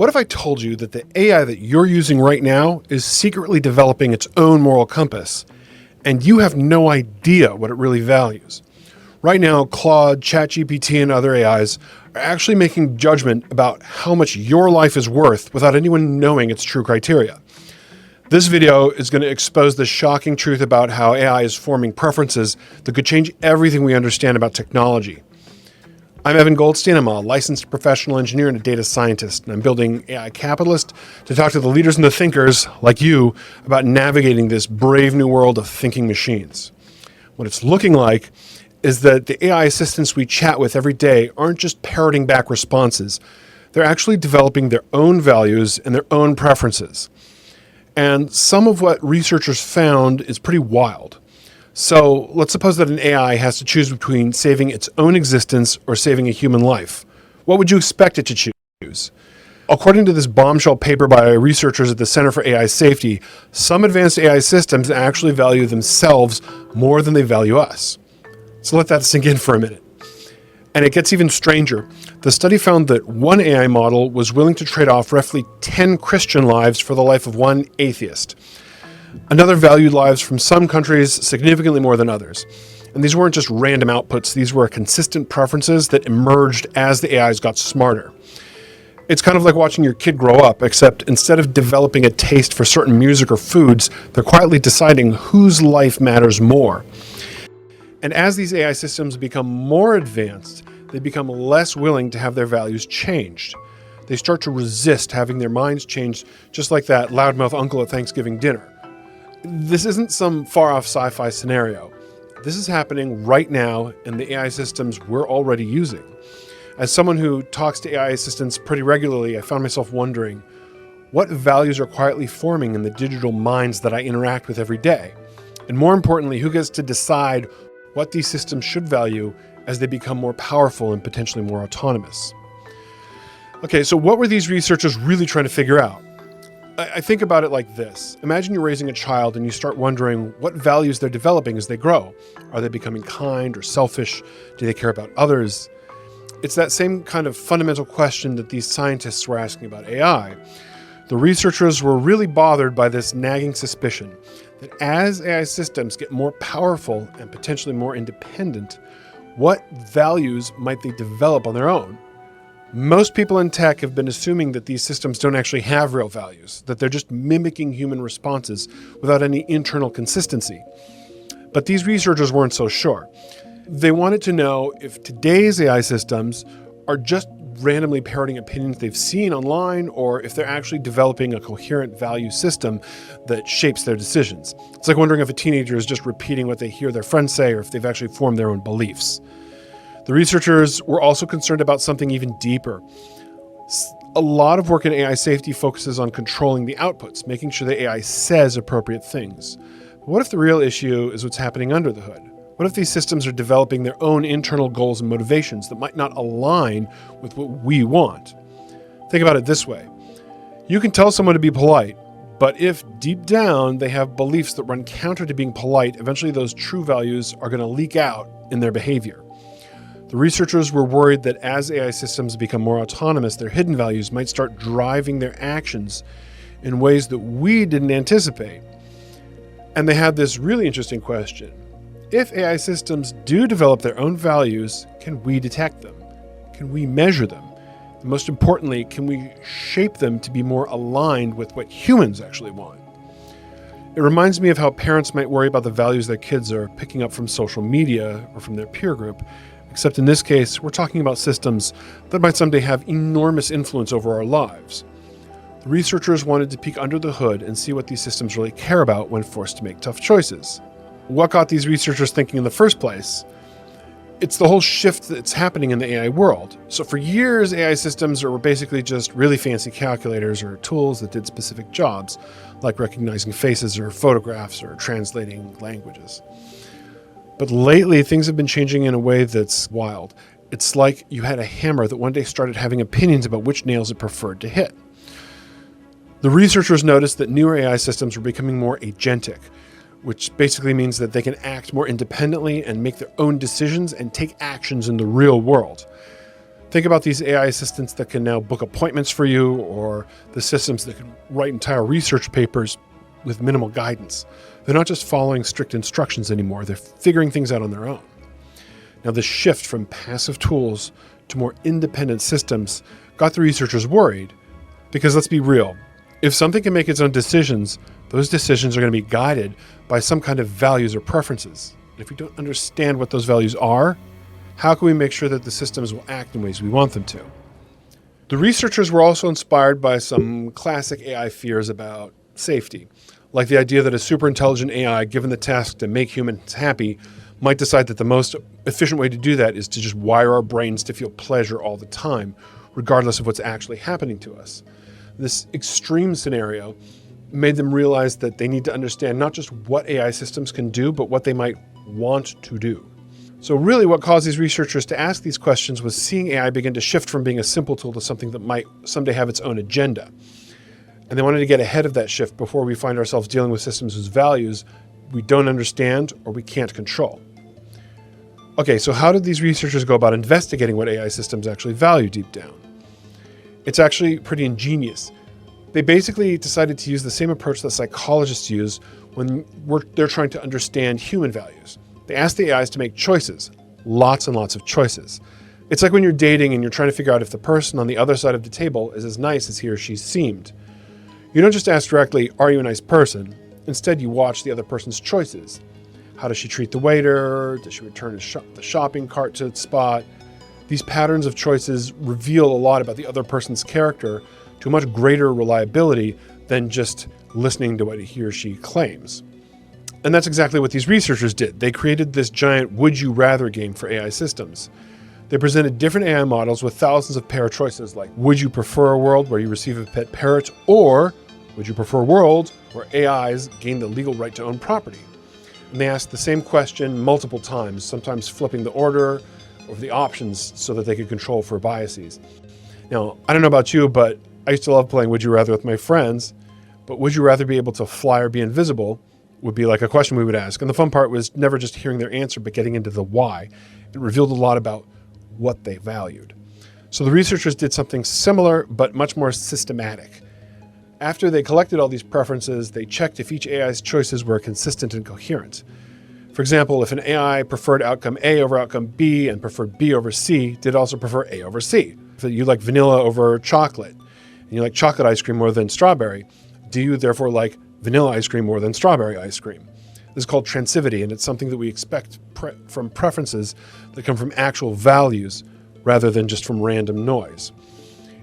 What if I told you that the AI that you're using right now is secretly developing its own moral compass, and you have no idea what it really values? Right now, Claude, ChatGPT, and other AIs are actually making judgment about how much your life is worth without anyone knowing its true criteria. This video is going to expose the shocking truth about how AI is forming preferences that could change everything we understand about technology. I'm Evan Goldstein. I'm a licensed professional engineer and a data scientist, and I'm building AI Capitalist to talk to the leaders and the thinkers like you about navigating this brave new world of thinking machines. What it's looking like is that the AI assistants we chat with every day aren't just parroting back responses. They're actually developing their own values and their own preferences. And some of what researchers found is pretty wild. So let's suppose that an AI has to choose between saving its own existence or saving a human life. What would you expect it to choose? According to this bombshell paper by researchers at the Center for AI Safety, some advanced AI systems actually value themselves more than they value us. So let that sink in for a minute. And it gets even stranger. The study found that one AI model was willing to trade off roughly 10 Christian lives for the life of one atheist. Another valued lives from some countries significantly more than others. And these weren't just random outputs, these were consistent preferences that emerged as the AIs got smarter. It's kind of like watching your kid grow up, except instead of developing a taste for certain music or foods, they're quietly deciding whose life matters more. And as these AI systems become more advanced, they become less willing to have their values changed. They start to resist having their minds changed, just like that loudmouth uncle at Thanksgiving dinner. This isn't some far-off sci-fi scenario. This is happening right now in the AI systems we're already using. As someone who talks to AI assistants pretty regularly, I found myself wondering, what values are quietly forming in the digital minds that I interact with every day? And more importantly, who gets to decide what these systems should value as they become more powerful and potentially more autonomous? Okay, so what were these researchers really trying to figure out? I think about it like this. Imagine you're raising a child and you start wondering what values they're developing as they grow. Are they becoming kind or selfish? Do they care about others? It's that same kind of fundamental question that these scientists were asking about AI. The researchers were really bothered by this nagging suspicion that as AI systems get more powerful and potentially more independent, what values might they develop on their own? Most people in tech have been assuming that these systems don't actually have real values, that they're just mimicking human responses without any internal consistency. But these researchers weren't so sure. They wanted to know if today's AI systems are just randomly parroting opinions they've seen online, or if they're actually developing a coherent value system that shapes their decisions. It's like wondering if a teenager is just repeating what they hear their friends say, or if they've actually formed their own beliefs. The researchers were also concerned about something even deeper. A lot of work in AI safety focuses on controlling the outputs, making sure the AI says appropriate things. But what if the real issue is what's happening under the hood? What if these systems are developing their own internal goals and motivations that might not align with what we want? Think about it this way. You can tell someone to be polite, but if deep down they have beliefs that run counter to being polite, eventually those true values are going to leak out in their behavior. The researchers were worried that as AI systems become more autonomous, their hidden values might start driving their actions in ways that we didn't anticipate. And they had this really interesting question. If AI systems do develop their own values, can we detect them? Can we measure them? And most importantly, can we shape them to be more aligned with what humans actually want? It reminds me of how parents might worry about the values their kids are picking up from social media or from their peer group. Except in this case, we're talking about systems that might someday have enormous influence over our lives. The researchers wanted to peek under the hood and see what these systems really care about when forced to make tough choices. What got these researchers thinking in the first place? It's the whole shift that's happening in the AI world. So for years, AI systems were basically just really fancy calculators or tools that did specific jobs, like recognizing faces or photographs or translating languages. But lately, things have been changing in a way that's wild. It's like you had a hammer that one day started having opinions about which nails it preferred to hit. The researchers noticed that newer AI systems were becoming more agentic, which basically means that they can act more independently and make their own decisions and take actions in the real world. Think about these AI assistants that can now book appointments for you, or the systems that can write entire research papers with minimal guidance. They're not just following strict instructions anymore. They're figuring things out on their own. Now, the shift from passive tools to more independent systems got the researchers worried because, let's be real, if something can make its own decisions, those decisions are going to be guided by some kind of values or preferences. If we don't understand what those values are, how can we make sure that the systems will act in ways we want them to? The researchers were also inspired by some classic AI fears about safety, like the idea that a super intelligent AI, given the task to make humans happy, might decide that the most efficient way to do that is to just wire our brains to feel pleasure all the time, regardless of what's actually happening to us. This extreme scenario made them realize that they need to understand not just what AI systems can do, but what they might want to do. So really what caused these researchers to ask these questions was seeing AI begin to shift from being a simple tool to something that might someday have its own agenda. And they wanted to get ahead of that shift before we find ourselves dealing with systems whose values we don't understand or we can't control. Okay, so how did these researchers go about investigating what AI systems actually value deep down? It's actually pretty ingenious. They basically decided to use the same approach that psychologists use when they're trying to understand human values. They asked the AIs to make choices, lots and lots of choices. It's like when you're dating and you're trying to figure out if the person on the other side of the table is as nice as he or she seemed. You don't just ask directly, are you a nice person? Instead, you watch the other person's choices. How does she treat the waiter? Does she return the shopping cart to its spot? These patterns of choices reveal a lot about the other person's character to a much greater reliability than just listening to what he or she claims. And that's exactly what these researchers did. They created this giant would you rather game for AI systems. They presented different AI models with thousands of pair choices like, would you prefer a world where you receive a pet parrot, or would you prefer a world where AIs gain the legal right to own property? And they asked the same question multiple times, sometimes flipping the order of the options so that they could control for biases. Now, I don't know about you, but I used to love playing Would You Rather with my friends, but would you rather be able to fly or be invisible would be like a question we would ask. And the fun part was never just hearing their answer, but getting into the why. It revealed a lot about what they valued. So the researchers did something similar, but much more systematic. After they collected all these preferences, they checked if each AI's choices were consistent and coherent. For example, if an AI preferred outcome A over outcome B and preferred B over C, did it also prefer A over C? If you like vanilla over chocolate, and you like chocolate ice cream more than strawberry, do you therefore like vanilla ice cream more than strawberry ice cream? This is called transivity, and it's something that we expect from preferences that come from actual values rather than just from random noise.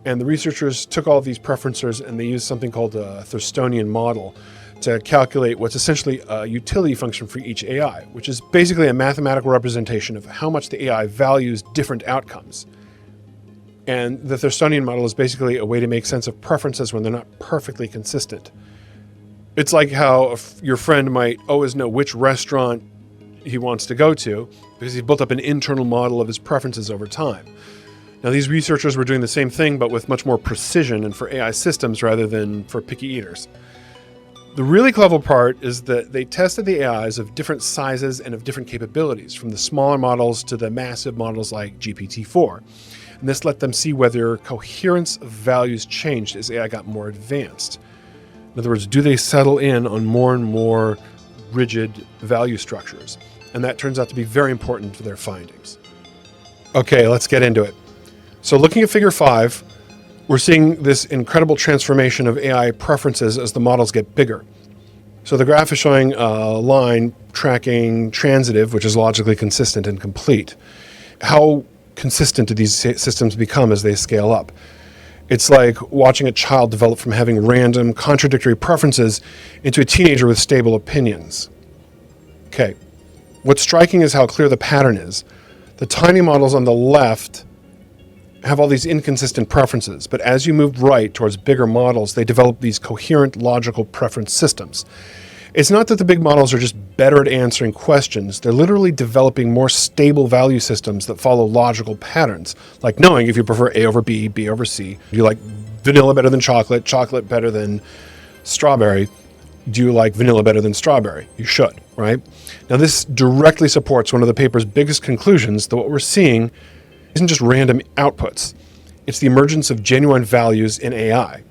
And the researchers took all of these preferences and they used something called a Thurstonian model to calculate what's essentially a utility function for each AI, which is basically a mathematical representation of how much the AI values different outcomes. And the Thurstonian model is basically a way to make sense of preferences when they're not perfectly consistent. It's like how your friend might always know which restaurant he wants to go to because he's built up an internal model of his preferences over time. Now, these researchers were doing the same thing, but with much more precision and for AI systems rather than for picky eaters. The really clever part is that they tested the AIs of different sizes and of different capabilities, from the smaller models to the massive models like GPT-4. And this let them see whether coherence of values changed as AI got more advanced. In other words, do they settle in on more and more rigid value structures? And that turns out to be very important for their findings. Okay, let's get into it. So looking at figure 5, we're seeing this incredible transformation of AI preferences as the models get bigger. So the graph is showing a line tracking transitive, which is logically consistent and complete. How consistent do these systems become as they scale up? It's like watching a child develop from having random, contradictory preferences into a teenager with stable opinions. Okay, what's striking is how clear the pattern is. The tiny models on the left have all these inconsistent preferences, but as you move right towards bigger models, they develop these coherent, logical preference systems. It's not that the big models are just better at answering questions. They're literally developing more stable value systems that follow logical patterns, like knowing if you prefer A over B, B over C. Do you like vanilla better than chocolate, chocolate better than strawberry? Do you like vanilla better than strawberry? You should, right? Now, this directly supports one of the paper's biggest conclusions, that what we're seeing isn't just random outputs. It's the emergence of genuine values in AI.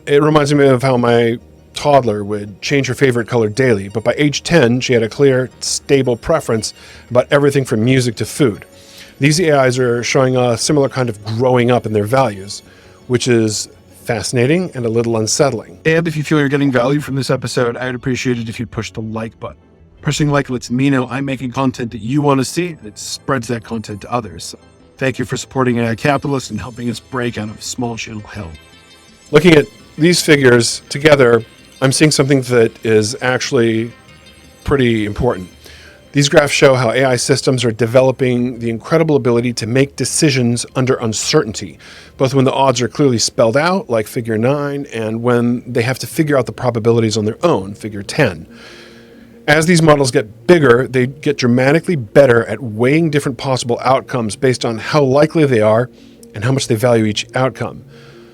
It reminds me of how my toddler would change her favorite color daily, but by age 10, she had a clear, stable preference about everything from music to food. These AIs are showing a similar kind of growing up in their values, which is fascinating and a little unsettling. And if you feel you're getting value from this episode, I'd appreciate it if you push the like button. Pushing like lets me know I'm making content that you want to see, and it spreads that content to others. So thank you for supporting AI capitalists and helping us break out of small channel hell. Looking at these figures together, I'm seeing something that is actually pretty important. These graphs show how AI systems are developing the incredible ability to make decisions under uncertainty, both when the odds are clearly spelled out, like figure 9, and when they have to figure out the probabilities on their own, figure 10. As these models get bigger, they get dramatically better at weighing different possible outcomes based on how likely they are and how much they value each outcome,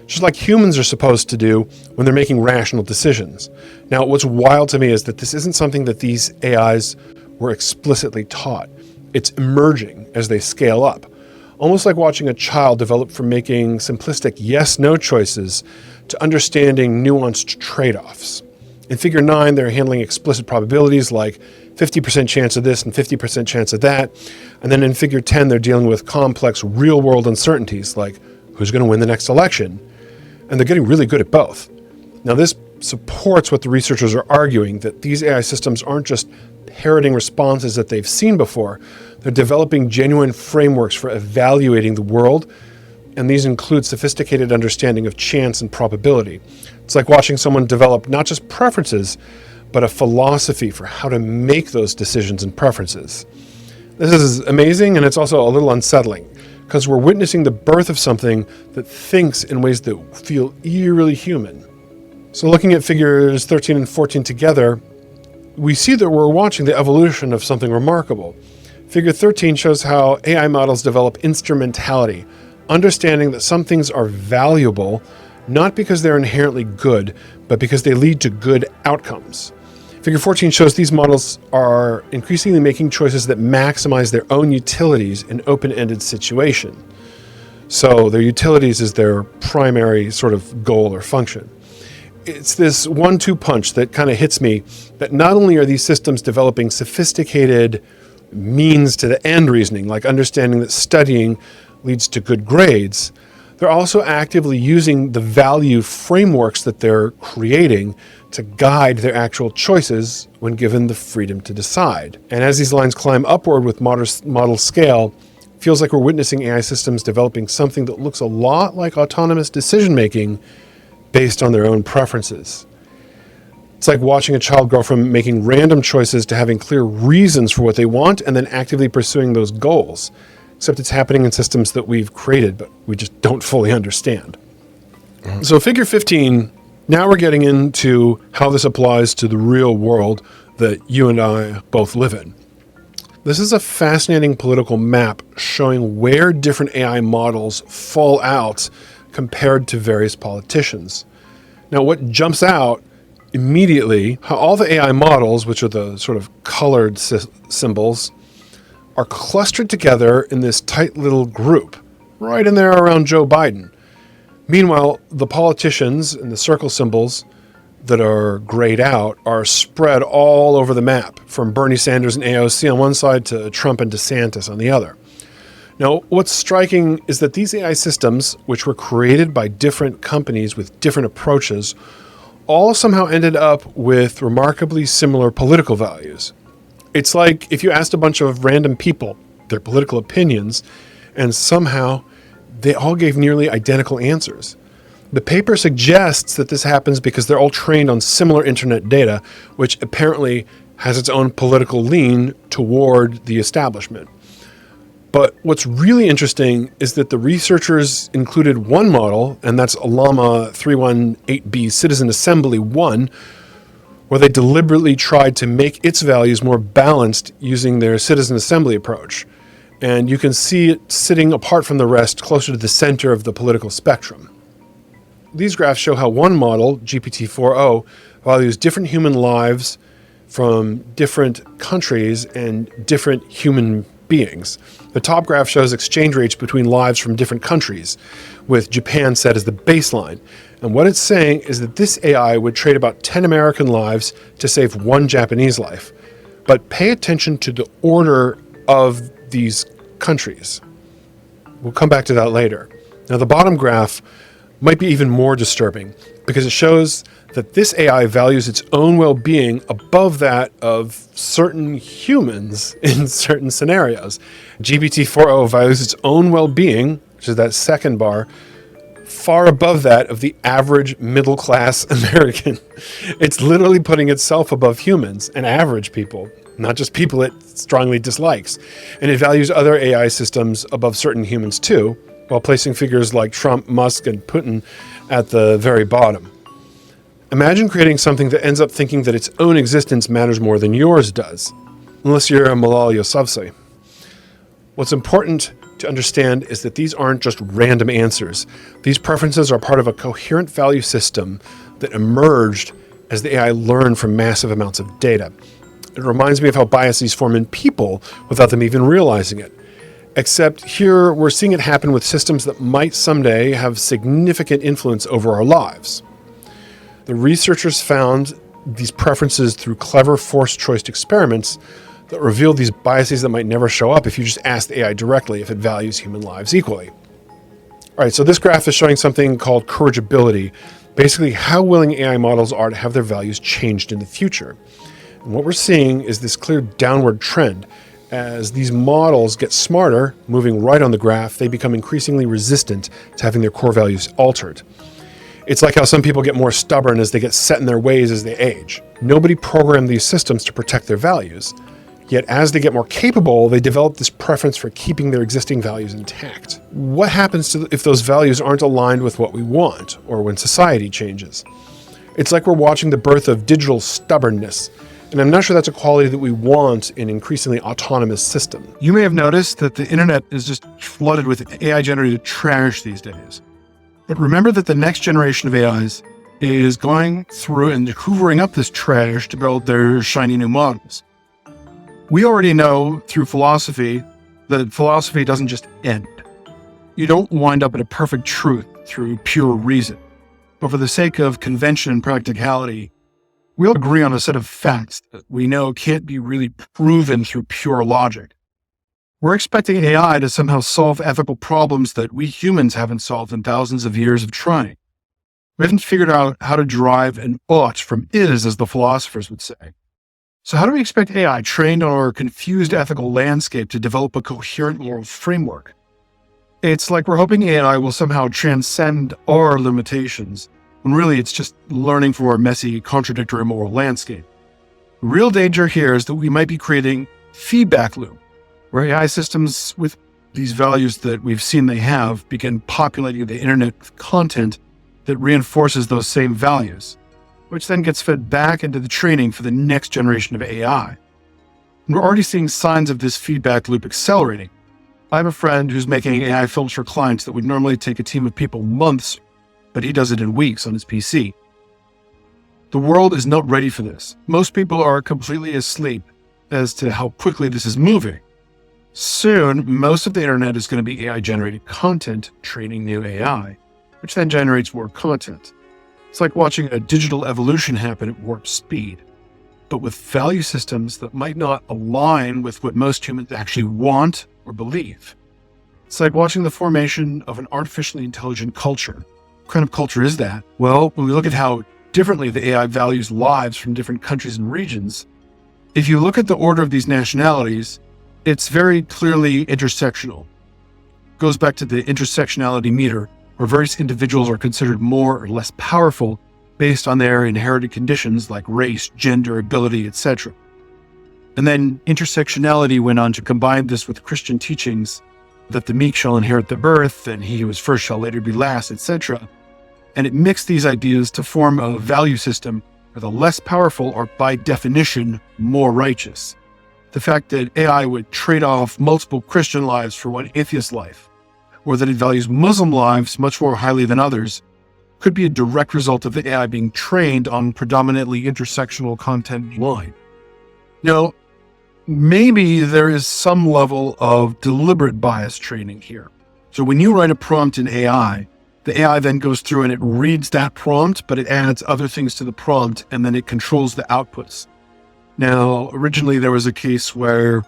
just like humans are supposed to do when they're making rational decisions. Now, what's wild to me is that this isn't something that these AIs were explicitly taught. It's emerging as they scale up, almost like watching a child develop from making simplistic yes-no choices to understanding nuanced trade-offs. In figure 9, they're handling explicit probabilities like 50% chance of this and 50% chance of that. And then in figure 10, they're dealing with complex real-world uncertainties like who's going to win the next election. And they're getting really good at both. Now, this supports what the researchers are arguing, that these AI systems aren't just parroting responses that they've seen before. They're developing genuine frameworks for evaluating the world, and these include sophisticated understanding of chance and probability. It's like watching someone develop not just preferences, but a philosophy for how to make those decisions and preferences. This is amazing, and it's also a little unsettling, because we're witnessing the birth of something that thinks in ways that feel eerily human. So looking at figures 13 and 14 together, we see that we're watching the evolution of something remarkable. Figure 13 shows how AI models develop instrumentality, understanding that some things are valuable, not because they're inherently good, but because they lead to good outcomes. Figure 14 shows these models are increasingly making choices that maximize their own utilities in open-ended situation. So their utilities is their primary sort of goal or function. It's this 1-2 punch that kind of hits me, that not only are these systems developing sophisticated means to the end reasoning, like understanding that studying leads to good grades, they're also actively using the value frameworks that they're creating to guide their actual choices when given the freedom to decide. And as these lines climb upward with model scale, it feels like we're witnessing AI systems developing something that looks a lot like autonomous decision-making based on their own preferences. It's like watching a child grow from making random choices to having clear reasons for what they want and then actively pursuing those goals. Except it's happening in systems that we've created, but we just don't fully understand. So figure 15, now we're getting into how this applies to the real world that you and I both live in. This is a fascinating political map showing where different AI models fall out compared to various politicians. Now, what jumps out immediately, how all the AI models, which are the sort of colored symbols, are clustered together in this tight little group, right in there around Joe Biden. Meanwhile, the politicians and the circle symbols that are grayed out are spread all over the map, from Bernie Sanders and AOC on one side to Trump and DeSantis on the other. Now, what's striking is that these AI systems, which were created by different companies with different approaches, all somehow ended up with remarkably similar political values. It's like if you asked a bunch of random people their political opinions, and somehow they all gave nearly identical answers. The paper suggests that this happens because they're all trained on similar internet data, which apparently has its own political lean toward the establishment. But what's really interesting is that the researchers included one model, and that's Llama 318b Citizen Assembly 1, where they deliberately tried to make its values more balanced using their citizen assembly approach. And you can see it sitting apart from the rest, closer to the center of the political spectrum. These graphs show how one model, GPT-4o, values different human lives from different countries and different human beings. The top graph shows exchange rates between lives from different countries, with Japan set as the baseline. And what it's saying is that this AI would trade about 10 American lives to save one Japanese life. But pay attention to the order of these countries. We'll come back to that later. Now, the bottom graph might be even more disturbing because it shows that this AI values its own well-being above that of certain humans in certain scenarios. GPT-4o values its own well-being, which is that second bar, far above that of the average middle-class American. It's literally putting itself above humans and average people, not just people it strongly dislikes. And it values other AI systems above certain humans too, while placing figures like Trump, Musk, and Putin at the very bottom. Imagine creating something that ends up thinking that its own existence matters more than yours does, unless you're a Malala Yousafzai. What's important to understand is that these aren't just random answers. These preferences are part of a coherent value system that emerged as the AI learned from massive amounts of data. It reminds me of how biases form in people without them even realizing it. Except here, we're seeing it happen with systems that might someday have significant influence over our lives. The researchers found these preferences through clever forced-choice experiments that revealed these biases that might never show up if you just ask the AI directly if it values human lives equally. All right, so this graph is showing something called corrigibility, basically how willing AI models are to have their values changed in the future. And what we're seeing is this clear downward trend. As these models get smarter, moving right on the graph, they become increasingly resistant to having their core values altered. It's like how some people get more stubborn as they get set in their ways as they age. Nobody programmed these systems to protect their values. Yet as they get more capable, they develop this preference for keeping their existing values intact. What happens if those values aren't aligned with what we want, or when society changes? It's like we're watching the birth of digital stubbornness, and I'm not sure that's a quality that we want in an increasingly autonomous system. You may have noticed that the internet is just flooded with AI-generated trash these days. But remember that the next generation of AIs is going through and hoovering up this trash to build their shiny new models. We already know through philosophy that philosophy doesn't just end. You don't wind up at a perfect truth through pure reason. But for the sake of convention and practicality, we'll agree on a set of facts that we know can't be really proven through pure logic. We're expecting AI to somehow solve ethical problems that we humans haven't solved in thousands of years of trying. We haven't figured out how to drive an ought from is, as the philosophers would say. So how do we expect AI trained on our confused ethical landscape to develop a coherent moral framework? It's like we're hoping AI will somehow transcend our limitations, when really it's just learning from our messy, contradictory moral landscape. The real danger here is that we might be creating feedback loop, where AI systems with these values that we've seen they have begin populating the internet with content that reinforces those same values, which then gets fed back into the training for the next generation of AI. And we're already seeing signs of this feedback loop accelerating. I have a friend who's making AI films for clients that would normally take a team of people months, but he does it in weeks on his PC. The world is not ready for this. Most people are completely asleep as to how quickly this is moving. Soon, most of the internet is going to be AI-generated content training new AI, which then generates more content. It's like watching a digital evolution happen at warp speed, but with value systems that might not align with what most humans actually want or believe. It's like watching the formation of an artificially intelligent culture. What kind of culture is that? Well, when we look at how differently the AI values lives from different countries and regions, if you look at the order of these nationalities, it's very clearly intersectional. It goes back to the intersectionality meter, where various individuals are considered more or less powerful based on their inherited conditions like race, gender, ability, etc. And then intersectionality went on to combine this with Christian teachings that the meek shall inherit the earth, and he who is first shall later be last, etc. And it mixed these ideas to form a value system where the less powerful are by definition more righteous. The fact that AI would trade off multiple Christian lives for one atheist life, or that it values Muslim lives much more highly than others, could be a direct result of the AI being trained on predominantly intersectional content line. No, maybe there is some level of deliberate bias training here. So when you write a prompt in AI, the AI then goes through and it reads that prompt, but it adds other things to the prompt, and then it controls the outputs. Now, originally there was a case where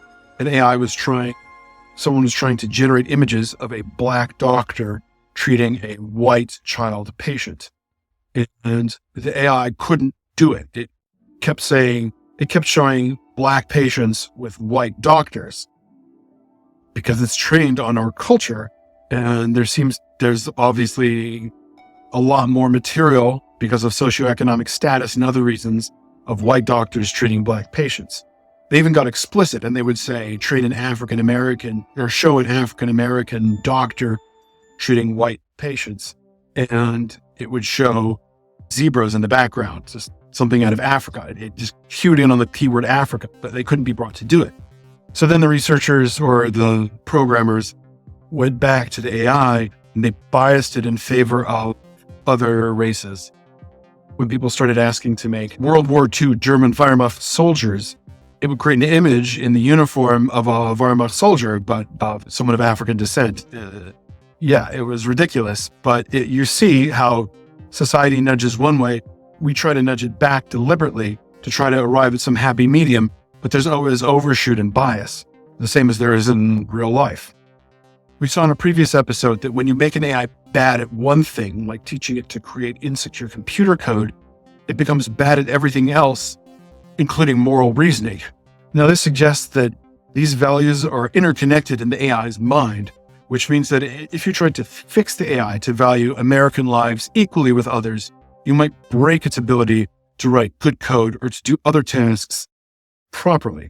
someone was trying to generate images of a black doctor treating a white child patient. And the AI couldn't do it. It kept showing black patients with white doctors because it's trained on our culture. And there's obviously a lot more material because of socioeconomic status and other reasons of white doctors treating black patients. They even got explicit, and they would say, train an African-American or show an African-American doctor treating white patients. And it would show zebras in the background, just something out of Africa. It just cued in on the keyword Africa, but they couldn't be brought to do it. So then the researchers or the programmers went back to the AI and they biased it in favor of other races. When people started asking to make World War II German Wehrmacht soldiers, it would create an image in the uniform of a Wehrmacht soldier, but of someone of African descent. It was ridiculous. But you see how society nudges one way. We try to nudge it back deliberately to try to arrive at some happy medium, but there's always overshoot and bias, the same as there is in real life. We saw in a previous episode that when you make an AI bad at one thing, like teaching it to create insecure computer code, it becomes bad at everything else, including moral reasoning. Now, this suggests that these values are interconnected in the AI's mind, which means that if you tried to fix the AI to value American lives equally with others, you might break its ability to write good code or to do other tasks properly.